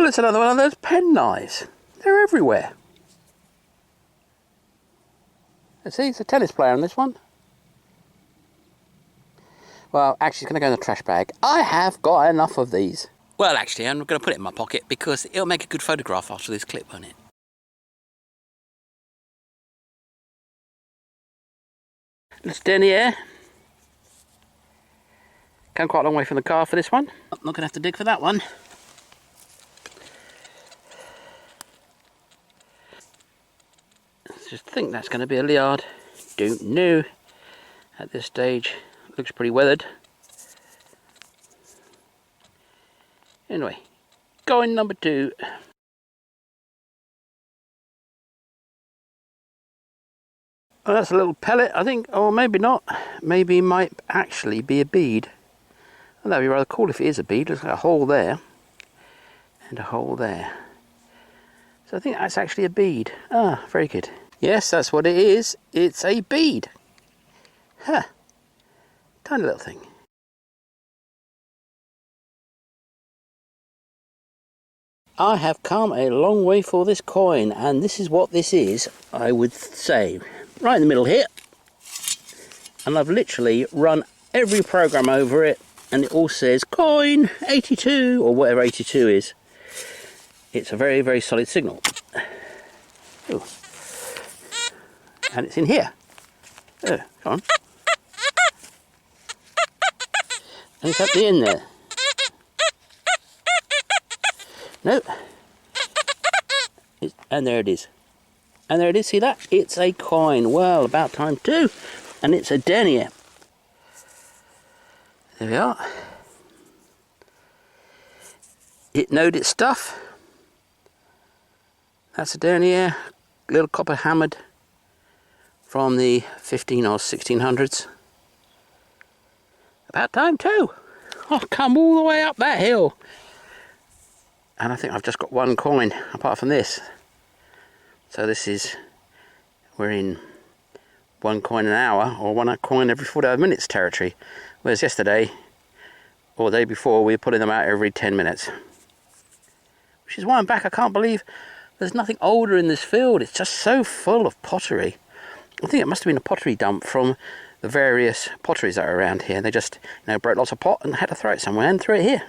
Well, it's another one of those pen knives. They're everywhere. Let's see, it's a tennis player on this one. Well, actually, it's going to go in the trash bag. I have got enough of these. Well, actually, I'm going to put it in my pocket because it'll make a good photograph after this clip, won't it? Let's denier. Come quite a long way from the car for this one. I'm not going to have to dig for that one. I just think that's going to be a Liard. Don't know. At this stage, looks pretty weathered. Anyway, going number 2. Oh, that's a little pellet, I think, or maybe not. Maybe it might actually be a bead. Well, that'd be rather cool if it is a bead. There's a hole there and a hole there. So I think that's actually a bead. Ah, very good. Yes, that's what it is. It's a bead. Huh. Tiny little thing. I have come a long way for this coin, and this is what this is, I would say. Right in the middle here. And I've literally run every program over it, and it all says coin 82, or whatever 82 is. It's a very, very solid signal. Ooh. And it's in here. Oh, come on. And it's at the end there. No. And there it is. And there it is, see that? It's a coin. Well, about time too. And it's a denier. There we are. It knowed its stuff. That's a denier. Little copper hammered from the 15 or 1600s. About time too. I've come all the way up that hill. And I think I've just got one coin apart from this. So this is, we're in 1 coin an hour or 1 coin every 45 minutes territory. Whereas yesterday or the day before we were putting them out every 10 minutes. Which is why I'm back. I can't believe there's nothing older in this field. It's just so full of pottery. I think it must have been a pottery dump from the various potteries that are around here. They just, broke lots of pot and had to throw it somewhere and threw it here.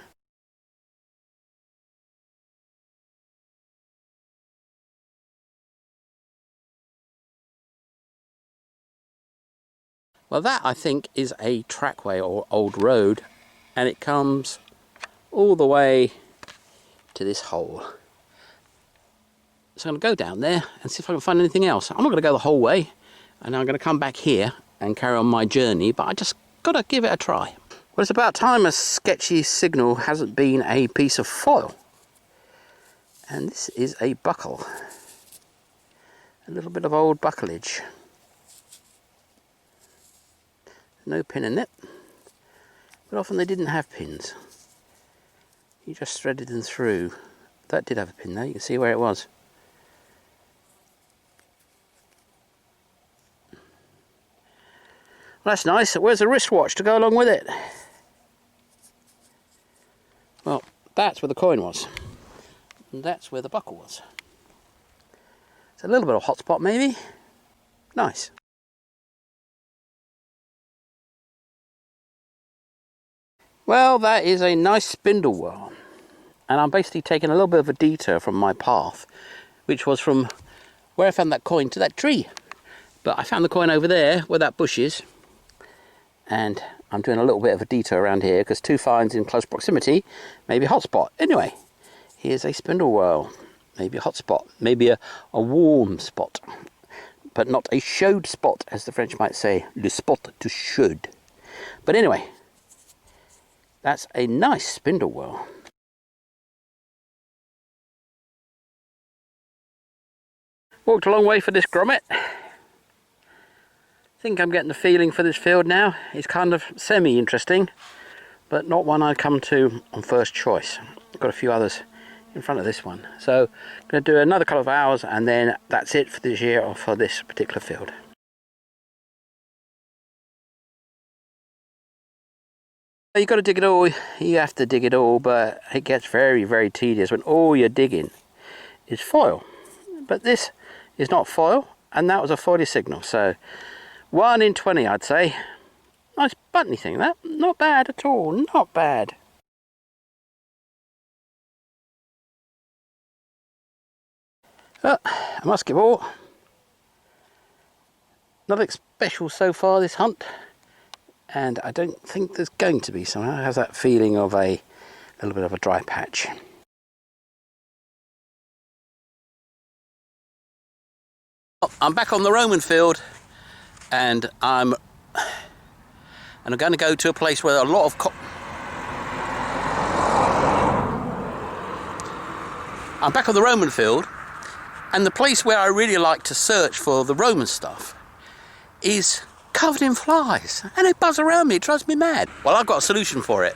Well, that I think is a trackway or old road, and it comes all the way to this hole. So I'm going to go down there and see if I can find anything else. I'm not going to go the whole way, and I'm going to come back here and carry on my journey, but I just got to give it a try. Well, it's about time a sketchy signal hasn't been a piece of foil. And this is a buckle. A little bit of old bucklage. No pin in it, but often they didn't have pins. You just threaded them through. That did have a pin though, you can see where it was. Well, that's nice. Where's the wristwatch to go along with it? Well, that's where the coin was. And that's where the buckle was. It's a little bit of hotspot maybe. Nice. Well, that is a nice spindle whirl, and I'm basically taking a little bit of a detour from my path, which was from where I found that coin to that tree. But I found the coin over there where that bush is, and I'm doing a little bit of a detour around here because 2 finds in close proximity may be a hot spot. Anyway, here's a spindle whirl, maybe a hot spot, maybe a warm spot, but not a chaude spot, as the French might say, le spot de chaude. But anyway, that's a nice spindle whirl. Walked a long way for this grommet. I think I'm getting the feeling for this field now. It's kind of semi-interesting, but not one I come to on first choice. I've got a few others in front of this one. So I'm going to do another couple of hours and then that's it for this year or for this particular field. You got to dig it all. You have to dig it all, but it gets very, very tedious when all you're digging is foil. But this is not foil, and that was a 40 signal, so 1 in 20, I'd say. Nice buttony thing, that. Not bad at all, not bad. A musket ball. Nothing special so far this hunt, and I don't think there's going to be somehow. It has that feeling of a little bit of a dry patch. I'm back on the Roman field, and I'm going to go to a place where a lot of I'm back on the Roman field, and the place where I really like to search for the Roman stuff is covered in flies, and they buzz around me. It drives me mad. Well, I've got a solution for it.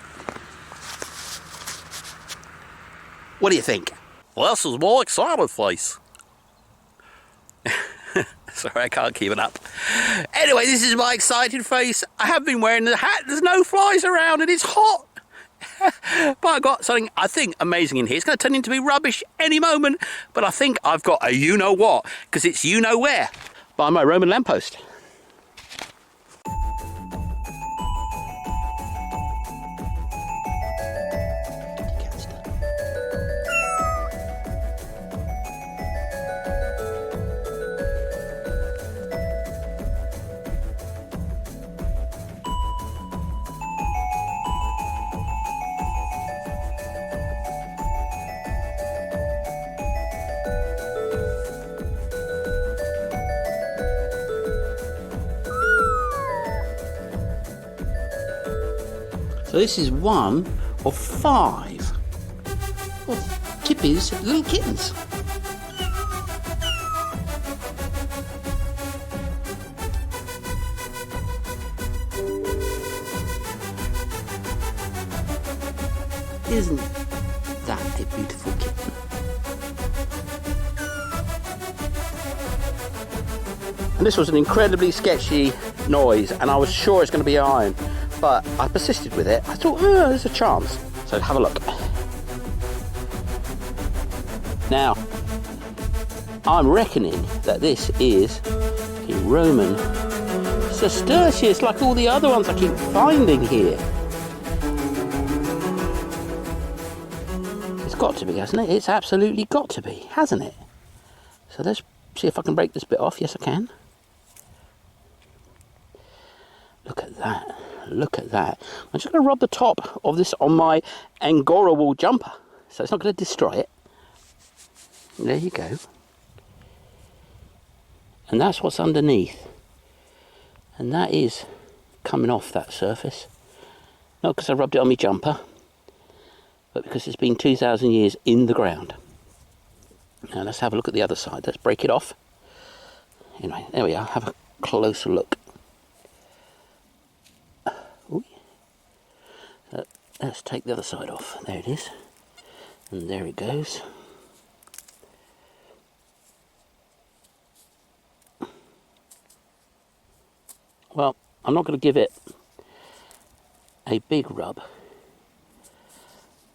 What do you think? Well, this is more exciting face. Sorry, I can't keep it up. Anyway, this is my excited face. I have been wearing the hat. There's no flies around and it's hot. But I got something, I think, amazing in here. It's going to turn into be rubbish any moment. But I think I've got a you-know-what, because it's you-know-where by my Roman lamppost. So this is one of 5 of Kippy's little kittens. Isn't that a beautiful kitten? And this was an incredibly sketchy noise, and I was sure it's going to be iron. But I persisted with it. I thought, oh, there's a chance. So have a look. Now, I'm reckoning that this is a Roman Sestertius, like all the other ones I keep finding here. It's got to be, hasn't it? It's absolutely got to be, hasn't it? So let's see if I can break this bit off. Yes, I can. Look at that. Look at that. I'm just going to rub the top of this on my Angora wool jumper, so it's not going to destroy it. There you go. And that's what's underneath. And that is coming off that surface. Not because I rubbed it on my jumper, but because it's been 2,000 years in the ground. Now let's have a look at the other side. Let's break it off. Anyway, there we are. Have a closer look. Let's take the other side off. There it is. And there it goes. Well, I'm not going to give it a big rub.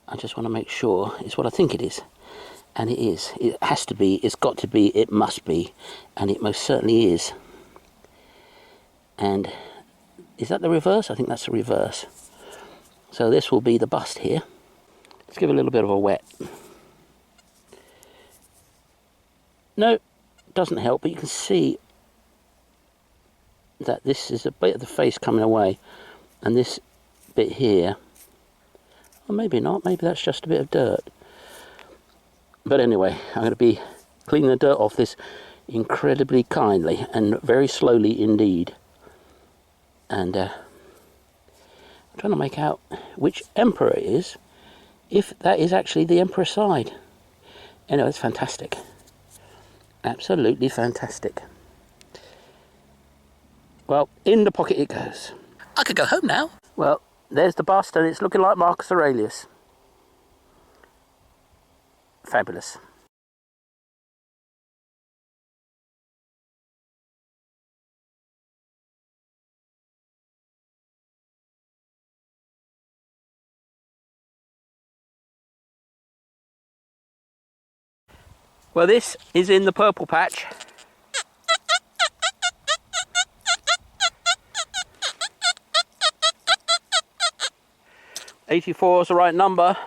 I just want to make sure it's what I think it is. And it is. It has to be. It's got to be. It must be. And it most certainly is. And is that the reverse? I think that's the reverse. So this will be the bust here. Let's give it a little bit of a wet. No, doesn't help, but you can see that this is a bit of the face coming away, and this bit here, well, maybe not, maybe that's just a bit of dirt. But anyway, I'm going to be cleaning the dirt off this incredibly kindly and very slowly indeed. And I'm trying to make out which emperor it is, if that is actually the emperor's side. Anyway, it's fantastic. Absolutely fantastic. Well, in the pocket it goes. I could go home now. Well, there's the bust, and it's looking like Marcus Aurelius. Fabulous. Well, this is in the purple patch. 84 is the right number.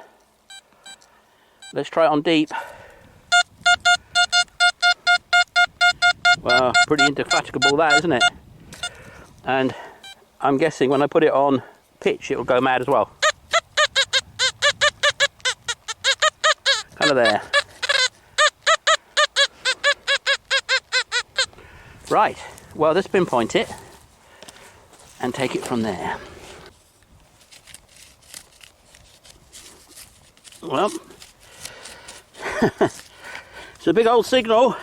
Let's try it on deep. Well, pretty indefatigable that, isn't it? And I'm guessing when I put it on pitch, it'll go mad as well. Kind of there. Right, well, let's pinpoint it and take it from there. Well, it's a big old signal,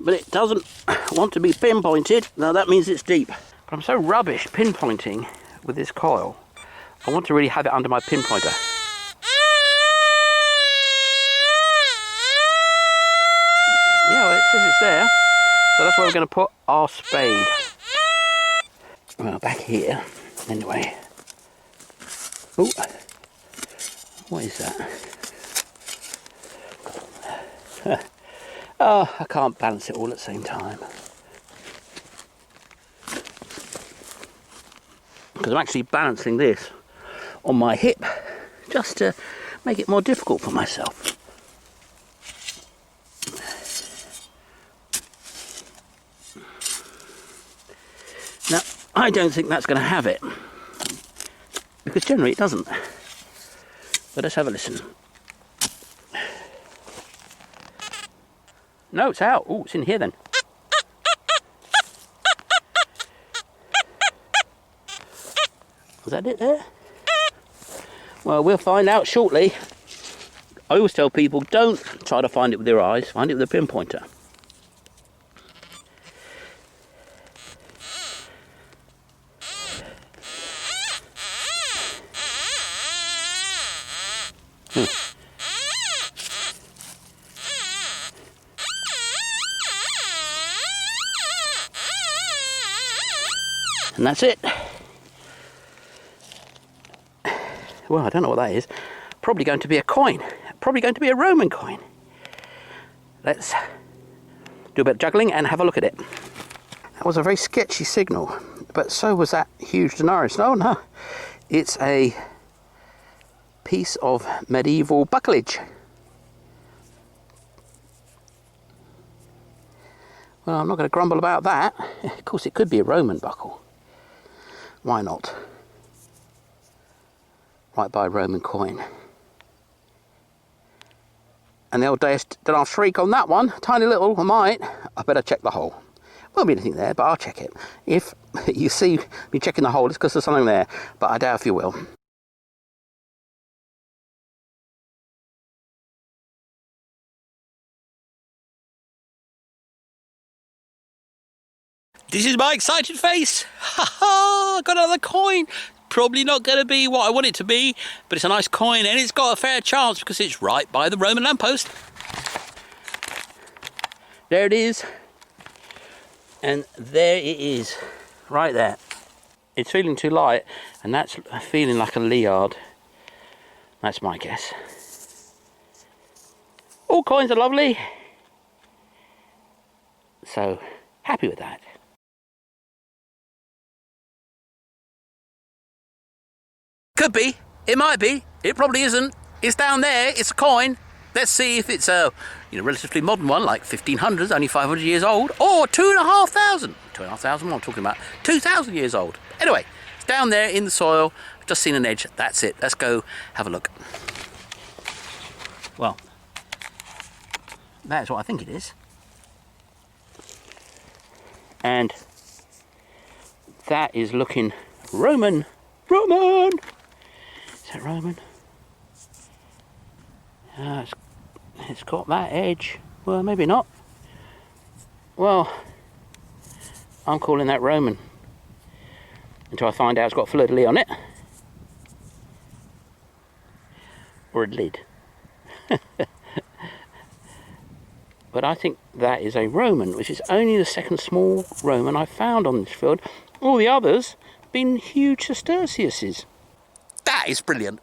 but it doesn't want to be pinpointed. Now that means it's deep. But I'm so rubbish pinpointing with this coil. I want to really have it under my pinpointer. Yeah, well, it says it's there. So that's where we're going to put our spade. Well, back here, anyway. Oh, what is that? Oh, I can't balance it all at the same time. Because I'm actually balancing this on my hip just to make it more difficult for myself. Now, I don't think that's going to have it, because generally it doesn't. But let's have a listen. No, it's out. Oh, it's in here then. Was that it there? Well, we'll find out shortly. I always tell people, don't try to find it with your eyes, find it with a pinpointer. And that's it. Well, I don't know what that is. Probably going to be a coin. Probably going to be a Roman coin. Let's do a bit of juggling and have a look at it. That was a very sketchy signal, but so was that huge denarius. No, no. It's a piece of medieval bucklage. Well, I'm not going to grumble about that. Of course, it could be a Roman buckle. Why not? Right by a Roman coin. And the old denarius shriek on that one, tiny little, I might. I better check the hole. Won't be anything there, but I'll check it. If you see me checking the hole, it's because there's something there, but I doubt if you will. This is my excited face. Ha ha! Got another coin. Probably not going to be what I want it to be, but it's a nice coin and it's got a fair chance because it's right by the Roman lamppost. There it is. And there it is. Right there. It's feeling too light, and that's feeling like a Liard. That's my guess. All coins are lovely. So, happy with that. Could be, it might be, it probably isn't. It's down there, it's a coin. Let's see if it's a relatively modern one, like 1500s, only 500 years old, or 2,500. 2,500, what I'm talking about, 2,000 years old. Anyway, it's down there in the soil, I've just seen an edge, that's it. Let's go have a look. Well, that's what I think it is. And that is looking Roman. Roman! Is that Roman? It's got that edge. Well, maybe not. Well, I'm calling that Roman until I find out it's got fleur-de-lis on it. Or a lid. But I think that is a Roman, which is only the second small Roman I've found on this field. All the others have been huge Sestertiuses. That is brilliant.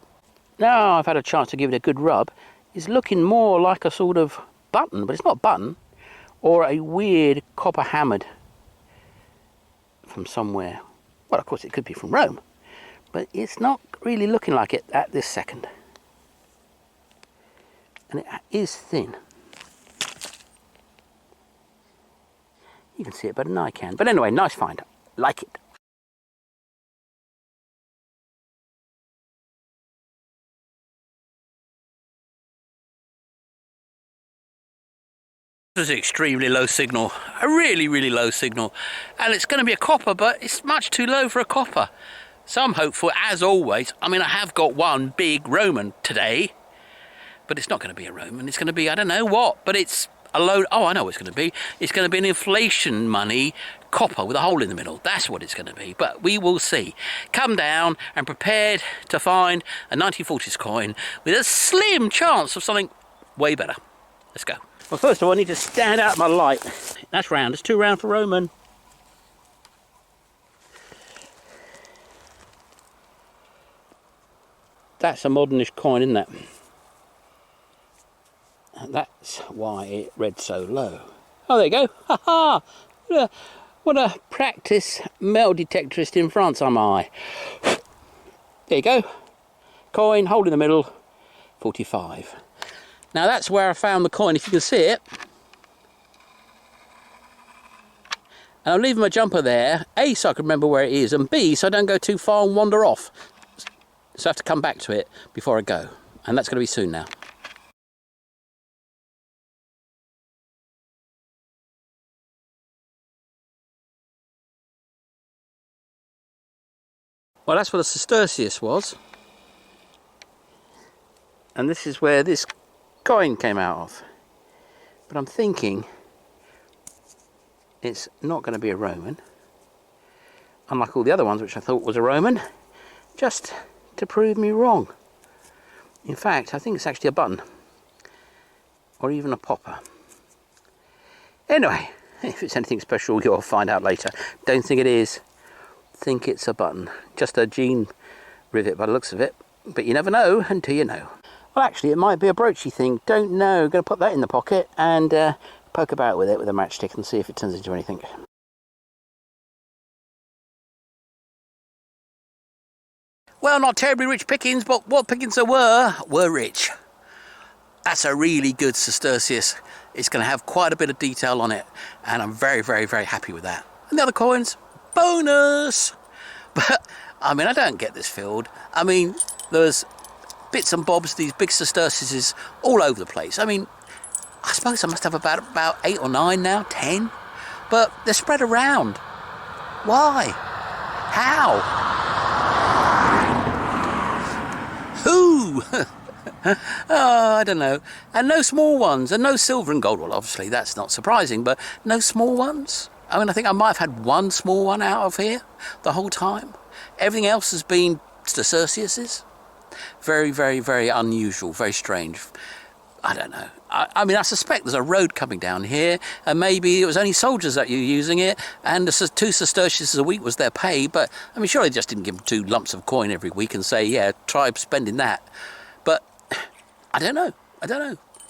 Now I've had a chance to give it a good rub. It's looking more like a sort of button, but it's not a button, or a weird copper hammered from somewhere. Well, of course it could be from Rome, but it's not really looking like it at this second. And it is thin. You can see it better than I can. But anyway, nice find. Like it. This is extremely low signal, a really low signal, and it's going to be a copper, but it's much too low for a copper. So I'm hopeful, as always. I mean, I have got one big Roman today, but it's not going to be a Roman. It's going to be, I don't know what, but it's a load. Oh, I know what it's going to be. It's going to be an inflation money copper with a hole in the middle. That's what it's going to be, but we will see. Come down and prepared to find a 1940s coin with a slim chance of something way better. Let's go. Well, first of all, I need to stand out my light. That's round. It's too round for Roman. That's a modernish coin, isn't it? And that's why it read so low. Oh, there you go. Ha ha! What a practice metal detectorist in France am I. There you go. Coin, hole in the middle, 45. Now that's where I found the coin, if you can see it. And I'm leaving my jumper there, A, so I can remember where it is, and B, so I don't go too far and wander off. So I have to come back to it before I go. And that's going to be soon now. Well, that's what a Sestertius was. And this is where this coin came out of. But I'm thinking it's not going to be a Roman, unlike all the other ones which I thought was a Roman, just to prove me wrong. In fact, I think it's actually a button, or even a popper. Anyway, if it's anything special, you'll find out later. Don't think it is. Think it's a button. Just a jean rivet by the looks of it. But you never know until you know. Well, actually, it might be a broachy thing. Don't know. Going to put that in the pocket and poke about with it with a matchstick and see if it turns into anything. Well, not terribly rich pickings, but what pickings there were rich. That's a really good Sestertius. It's going to have quite a bit of detail on it, and I'm very happy with that. And the other coins, bonus! But, I mean, I don't get this field. I mean, there's bits and bobs, these big Sestertiuses all over the place. I mean, I suppose I must have about 8 or 9 now, 10. But they're spread around. Why? How? Who? Oh, I don't know. And no small ones, and no silver and gold. Well, obviously, that's not surprising, but no small ones. I mean, I think I might have had one small one out of here the whole time. Everything else has been Sestertiuses. Very unusual, very strange. I don't know. I mean, I suspect there's a road coming down here, and maybe it was only soldiers that were using it, and the 2 Sestertiuses a week was their pay, but, I mean, surely they just didn't give them 2 lumps of coin every week and say, yeah, try spending that. But, I don't know.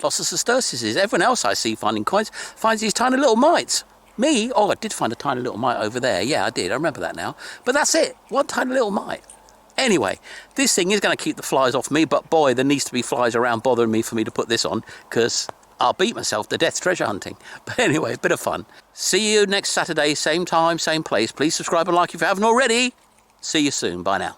Lots of Sestertiuses. Everyone else I see finding coins finds these tiny little mites. Me? Oh, I did find a tiny little mite over there. Yeah, I did. I remember that now. But that's it. One tiny little mite. Anyway, this thing is going to keep the flies off me, but boy, there needs to be flies around bothering me for me to put this on, because I'll beat myself to death treasure hunting. But anyway, a bit of fun. See you next Saturday, same time, same place. Please subscribe and like if you haven't already. See you soon. Bye now.